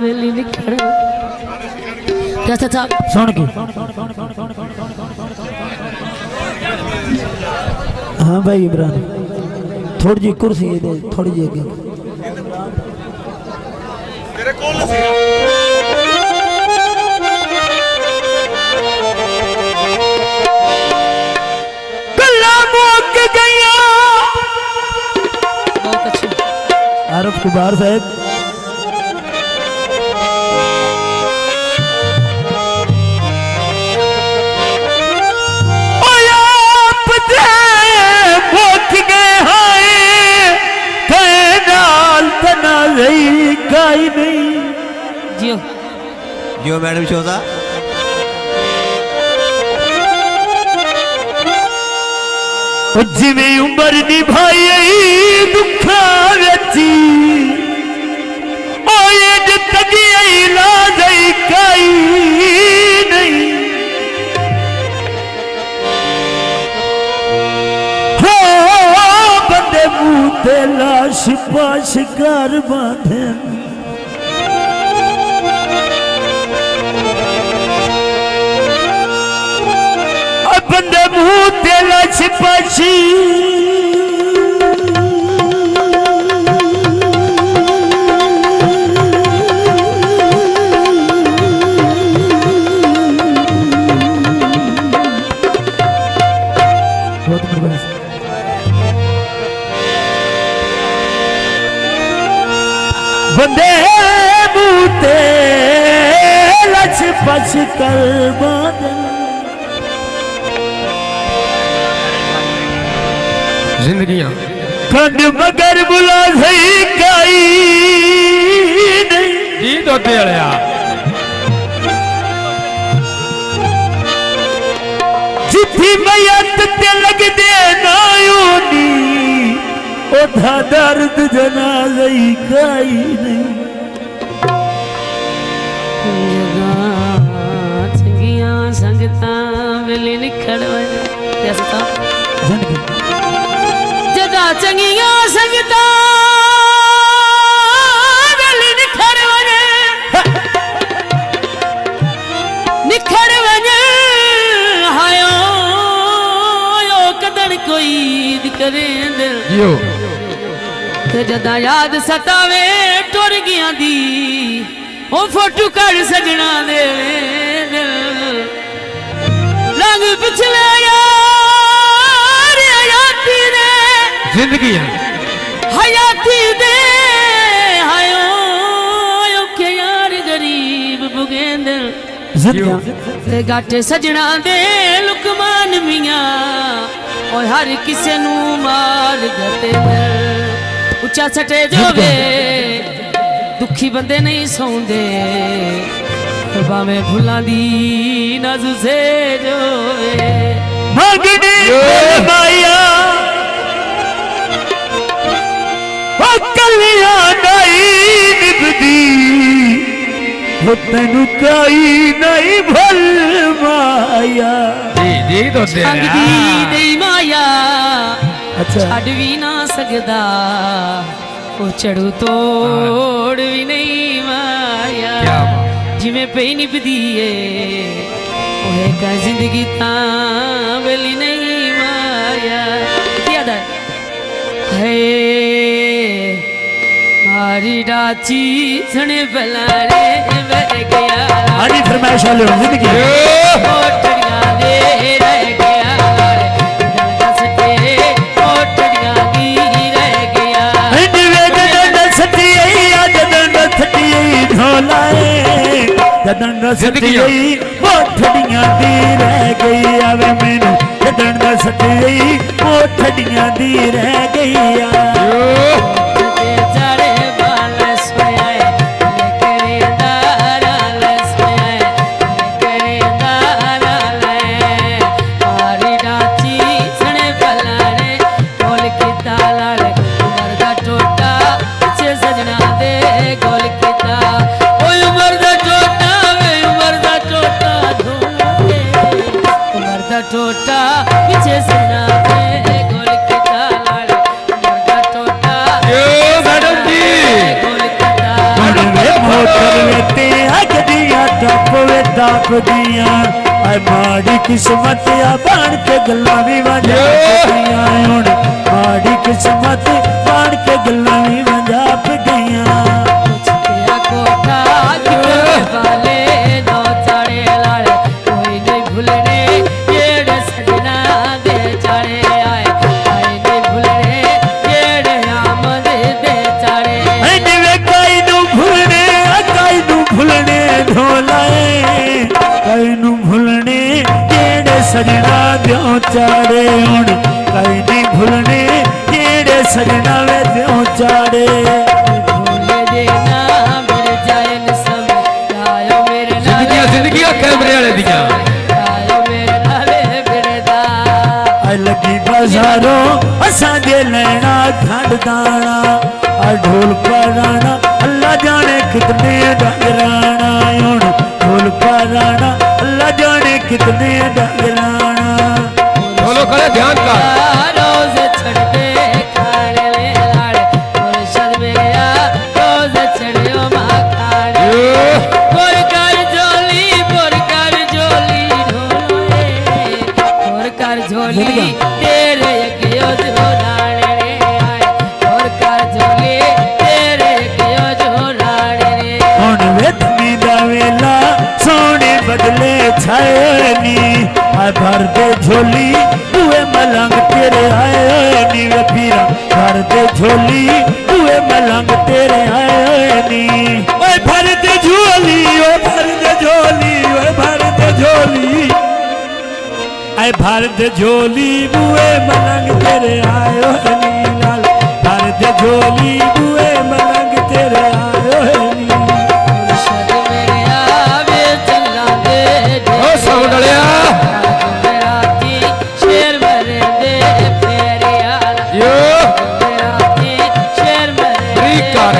वेली निखड़ कैसा था सुन के हाँ भाई इमरान थोड़ी जी कुर्सी दे थोड़ी जी आगे तेरे कोल सी आरफ कुबार साहब जियो जियो मैडम शोजा जिमें उम्र निभाई दुखा व्यची ला गई कई नहीं हो बंदे मुंह ते लाश पाश कर बांधे बंदे मुंह ते लाश पाशी बंदे बूते लच पच कर बादल जिंदगियां खंड मगर बुला सही काई नहीं जी दोते वालिया जिथी मैयत ते लग दे ना यूनी ओधा दर्द जनाज़ई काई नहीं चंगिया संगता वेली निखड़ कैसा जदा चंगिया संगता वेली निखड़ वने हायो यो कदर कोई करे दिल जियो ते जदा याद सतावे टुर गया दी ओ फोटो कर सजना दे रंग पिछले यार हयाती दे जिंदगियां हयाती दे हायो औखे यार गरीब बुगेंद ते गाटे सजना दे लुकमान मियां ओ हर किसे नू मार गते उच्चा सटे जोवे दुखी बंदे नहीं सौंदे बावे भुला दी नज़ से जोवे मगनी माया कलिया नहीं निभदी तेनू कई नहीं भल माया जी दोते वालिया माया अच्छा छड़ भी ना सकदा ओ चढ़ू तोड़ भी नहीं माया जिमें पे निभदी है ओहे का जिंदगी तां वेली नहीं माया याद है मारी डाची सने बलारे बह गया आनी फरमाइश वाले जिंदगी मोटरियां दे रह गया दसते मोटरियां दी रह गया सती मोठड़ियां दी रह गई आवे मैनू छड्डण दा सती मोठड़ियां दी रह गई टोटा पीछे सजना गोल के ताला मरदा टोटा दाप दिया आए माड़ी किस्मत आ बन के गल्लां भी वंजा गईया हुण माड़ी किस्मत बन के गल्लां भी वंजा गईया तेरा कोठा कितने वाले दो चढ़े लाल कोई नहीं भूलने जेड़े सजना दे चढ़े आए कोई नहीं भूलने जेड़े आमद दे चढ़े निवे काई नू भूलने ढोलाए काई नू भूलने जेड़े सजना द्यों चाड़े हुण काई नहीं भूलने जेड़े सजना वे द्यों चाड़े भूल देना मिल जाए न समय आयो मेरे नाले जिंदगियां कैमरे वाले दियां आयो मेरे नाले बिरदा आई लगी बाजारों असां दे लेना खंड दाना आ ढोल पराना अल्लाह जाने कितने डगराना हुण ढोल पराना अल्लाह जाने कितने डगराना बोलो करे ध्यान का रोज छड़ते खाने ले लाड़ मुर्शद मेरा रोज छड़ियो मां खाने पुरकर झोली ढोले पुरकर झोली तेरे यज्ञो जो लाड़े रे आए पुरकर झोली तेरे यज्ञो जो लाड़े रे हुण वेथनी दा वेला सोने बदले छाए नी आ भर दे झोली बुए मलंग तेरे आए नी वे पीरा भर दे झोली बुए मलंग तेरे आए नी ओए भर दे झोली ओए भर दे झोली ओए भर दे झोली आए भर दे झोली बुए मलंग तेरे आए नी लाल भर दे झोली बुए मलंग तेरे आए नी मुर्शद मेरा वे चला दे ओ साउंड वालिया शेर मरे दे फेरिया यो शेर मरे ठीक कर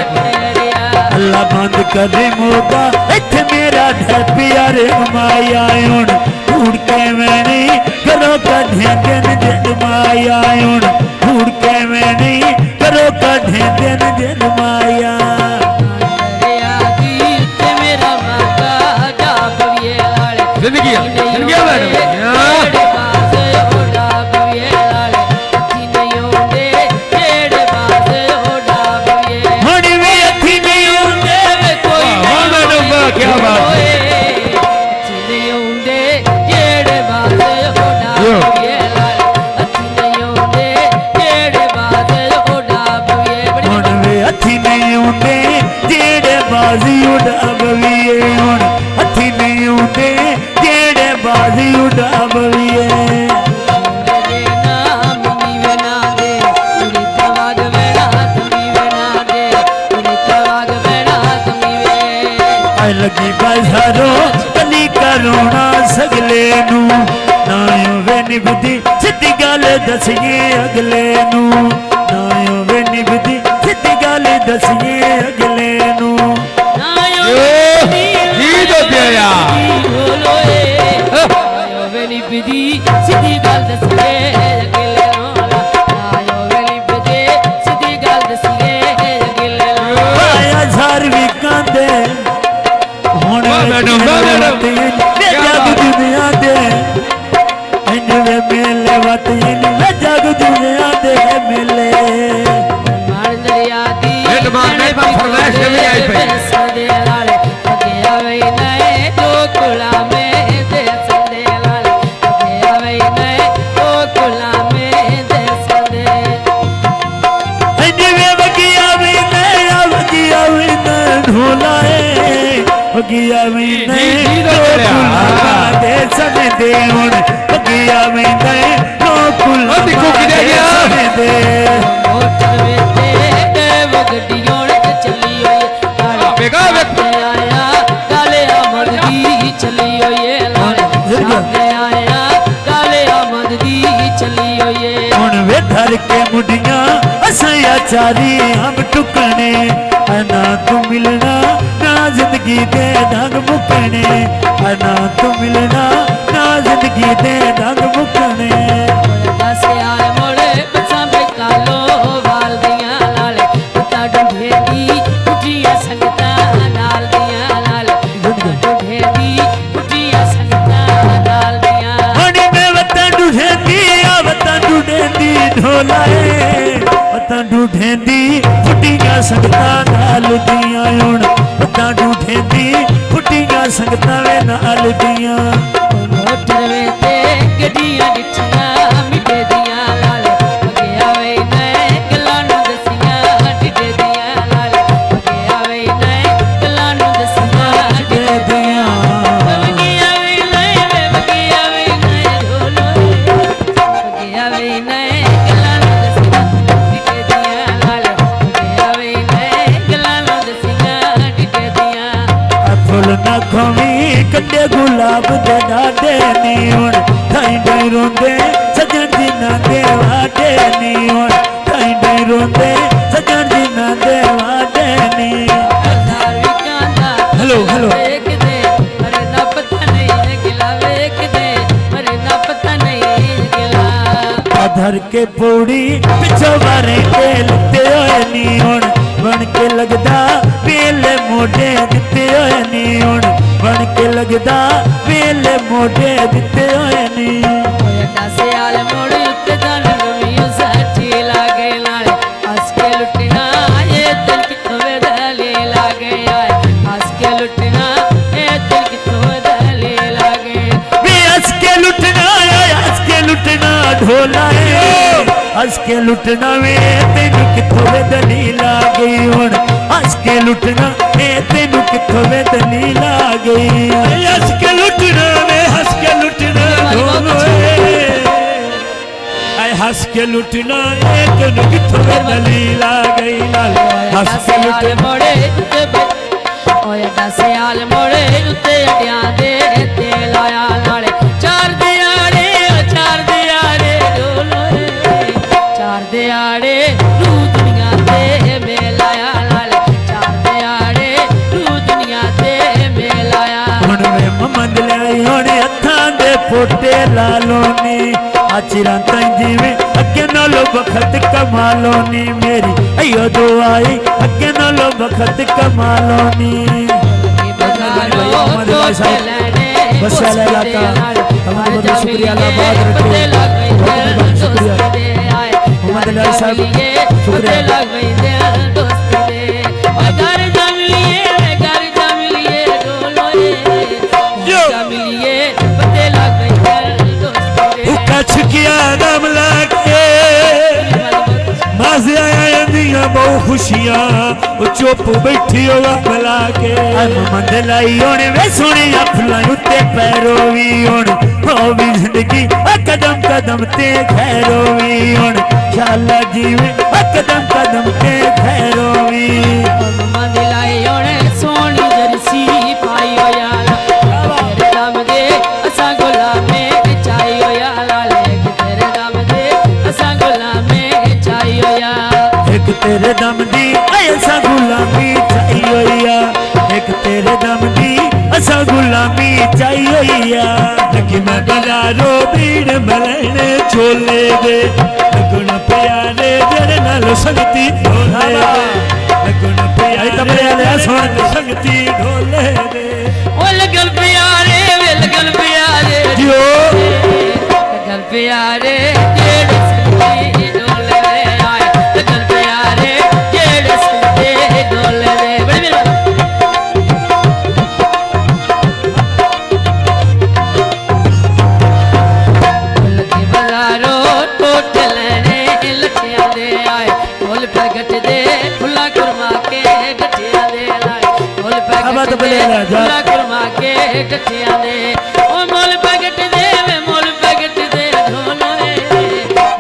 अल्लाह बंद कर दे मोदा इत्थे मेरा ढे प्यारे माया हुण ढूंढ के मैं नहीं करो कढ़े दिन दिन माया हुण ढूंढ के मैं नहीं करो कढ़े दिन दिन माया मेरा माता डाब ये लाड़े जिंदगियां मैडम हुण वे अथी नहीं होंदे क्या बात है हुण वे अथी नहीं होंदे जेड़े बाजी उड़ाविए हुण अथी नहीं होंदे जेड़े बाजी उड़ाविए आई लगी बाजारों कली करोना सगले नू नायो वे निभदी सिद्धी गल दसिए अगले नू नायो वे निभदी सिद्धी गल दसिए अगले नू जी तो तेरा सीधी गल दसिए अगले रोला आयो वेली बजे सीधी गल दसिए अगले रोला आया झार भी कांदे हुण मैडम, मैडम। जग दुनिया दे इनवे मेले वत इन जग दुनिया दे मेले मार दरिया दी हेड मार नहीं पर फरमाइश के भी आई पे सदे लाले के आवे नए तो कुला में दे सदे लाले के आवे नए तो कुला में दे सदे इनवे बगिया भी न ढोलाए बगिया भी न जी तो तेरा दे सने दे हुण बगिया भी न नो कुल ओ दिखो किधर गया? दे मोटर में दे वगडियों ने चली हुई लाले बेगा आया काले अमर दी चली हुई लाले सामने आया काले अमर दी चली हुई हुण वे धर के मुडियां असां आचारी हम टुकने ना तू मिलना ना जिंदगी दे ढंग मुकने ना तू मिलना ना जिंदगी दे ढंग मुकने दस आए मोड़े बच्चा बेकालो वाल दिया लाले उता ढूंढेगी कुटिया संगता नाल दिया लाले उता ढूंढेगी ढोला है पता ढूंढेंदी फुटियां संगतां नाल दियां हुण पता ढूंढेंदी फुटियां संगतां वे नाल दियां मोटर वे ते गड्डियां डिठियां मिठे दियां लाल अगे आवे नए गल्लां नूं दसियां डिडे दियां लाल अगे आवे नए गल्लां नूं दसियां डिडे दियां अगे आवे नए अगे आवे नए ढोलो अगे आवे नए गल्लां नूं दसियां डिडे दियां लाल अगे आवे नए गल्लां नूं दसियां डिडे दियां फुल ना खोवी कड्डे गुलाब दे डाडे नी हुण ठाई ठाई रोंदे सजन दी ना दे वाडे नी हुण ठाई ठाई रोंदे सजन दी ना दे वाडे नी हेलो हेलो मरे ना पता नहीं गिला वेख दे मरे ना पता नहीं गिला धर के पौड़ी पिछो बारे के लगते होए नी हुण बन के लगदा पीले मोढे दिते होए नी हुण बन के लगदा पीले मोढे दिते होए नी दसे आल मोड़ उत्ते जान नवी साथी लागे नाल हंस के लुटना ये दिल किथों दले लागे हंस के लुटना ये दिल किथों दले लागे वे हंस के लुटना ढोला है हंस के लुटना वे तेनू किथों वे दलील आ गई हुण हंस के लुटना वे तेनू किथों वे दलील आ गई हंस के लुटना वे हंस के लुटना ढोलो हंस के लुटना वे तेनू किथों वे दलील आ गई नाल हंस के लुटना मोड़े ओए दसे आल मोड़े उत्ते अड्डियां दे ते लाया नाले चार दियाड़े ढोलो चार दियाड़े रू दुनिया ते मेलाया नाले चार दियाड़े रू दुनिया ते मेलाया हुण वे ममंद लाई हुण हत्थां दे पोटे लालोनी आचिरां ताईं जिवें अगे नालों बखत कमालोनी मेरी अयो दुआई अगे नालों बखत कमालोनी बस इलाका तमाम बहुत शुक्रिया अल्लाह बात रखे बहुत शुक्रिया मोहम्मद अली साहब शुक्रिया बहु खुशियां चुप बैठी होगा भला के मोहम्मद लाई होने वे सोने फुलां उत्ते पैरो भी हुण हो भी जिंदगी कदम कदम ते खैरो भी हुण शाला जीवे कदम कदम ते खैरो भी मोहम्मद लाई होने सोनी जर्सी पाई हो याला तेरे दम दे असा गुलामे चाई हो याला तेरे दम दे असा गुलामे चाई हो या एक तेरे दम दी ऐसा गुलामी चाहिए एक तेरे दम दी ऐसा गुलामी चाहिए लगी मैं बाजारो भीड़ मलने छोले दे लगन प्यारे तेरे नाल संगती ढोले लगन प्यारे सुन संगती ढोले दे ओ लगन प्यारे वे लगन प्यारे जो लगन प्यारे जेड़े संगती ढोले आए लगन प्यारे जेड़े संगती ढोले बड़ी लगे बाजारो टोट लेने लठियां दे आए फुल पैकेट दे फुला कुरमा के गठियां दे लाए फुल पैकेट दे फुला कुरमा के गठियां दे ओ मोल पैकेट दे वे मोल पैकेट दे ढोलो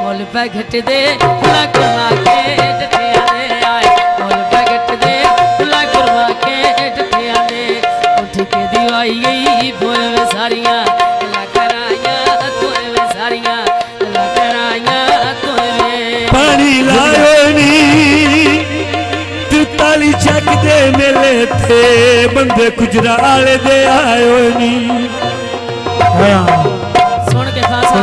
मोल पैकेट दे फुला कुरमा के गठियां दे आए मोल पैकेट दे फुला कुरमा के गठियां दे उठ के दीवाई गई बोए सारियां पानी लायो नी तू ताली चक दे मेले थे बंदे गुजराल दे आयो नी सुन के खासा